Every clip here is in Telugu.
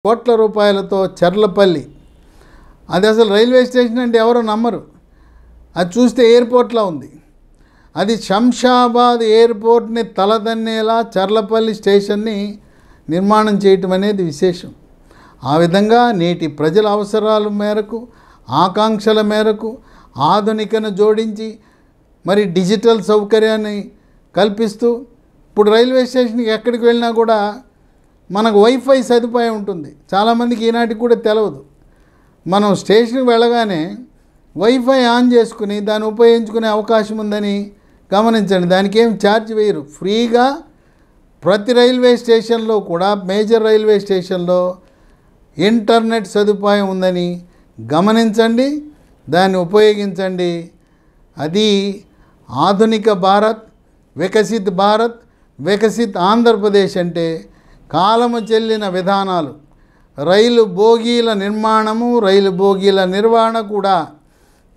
కోట్ల రూపాయలతో చర్లపల్లి, అది అసలు రైల్వే స్టేషన్ అంటే ఎవరో నమ్మరు, అది చూస్తే ఎయిర్పోర్ట్లా ఉంది. అది శంషాబాద్ ఎయిర్పోర్ట్ని తలదన్నేలా చర్లపల్లి స్టేషన్ని నిర్మాణం చేయటం అనేది విశేషం. ఆ విధంగా నేటి ప్రజల అవసరాల మేరకు, ఆకాంక్షల మేరకు ఆధునికను జోడించి మరి డిజిటల్ సౌకర్యాన్ని కల్పిస్తూ ఇప్పుడు రైల్వే స్టేషన్కి ఎక్కడికి వెళ్ళినా కూడా మనకు వైఫై సదుపాయం ఉంటుంది. చాలామందికి ఈనాటికి కూడా తెలియదు. మనం స్టేషన్కి వెళ్ళగానే వైఫై ఆన్ చేసుకుని దాన్ని ఉపయోగించుకునే అవకాశం ఉందని గమనించండి. దానికి ఏం ఛార్జ్ వేయరు, ఫ్రీగా ప్రతి రైల్వే స్టేషన్లో కూడా మేజర్ రైల్వే స్టేషన్లో ఇంటర్నెట్ సదుపాయం ఉందని గమనించండి, దాన్ని ఉపయోగించండి. అది ఆధునిక భారత్, వికసిత్ భారత్, వికసిత్ ఆంధ్రప్రదేశ్ అంటే కాలము చెల్లిన విధానాలు. రైలు బోగీల నిర్మాణము, రైలు బోగీల నిర్వహణ కూడా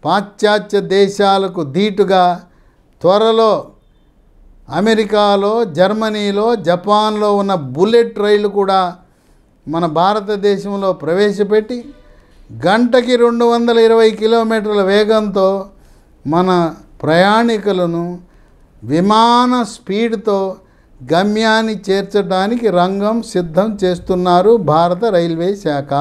పాశ్చాత్య దేశాలకు ధీటుగా త్వరలో అమెరికాలో, జర్మనీలో, జపాన్లో ఉన్న బుల్లెట్ రైళ్లు కూడా మన భారతదేశంలో ప్రవేశపెట్టి గంటకి 220 కిలోమీటర్ల వేగంతో మన ప్రయాణికులను విమాన స్పీడ్తో గమ్యాన్ని చేర్చడానికి రంగం సిద్ధం చేస్తున్నారు భారత రైల్వే శాఖ.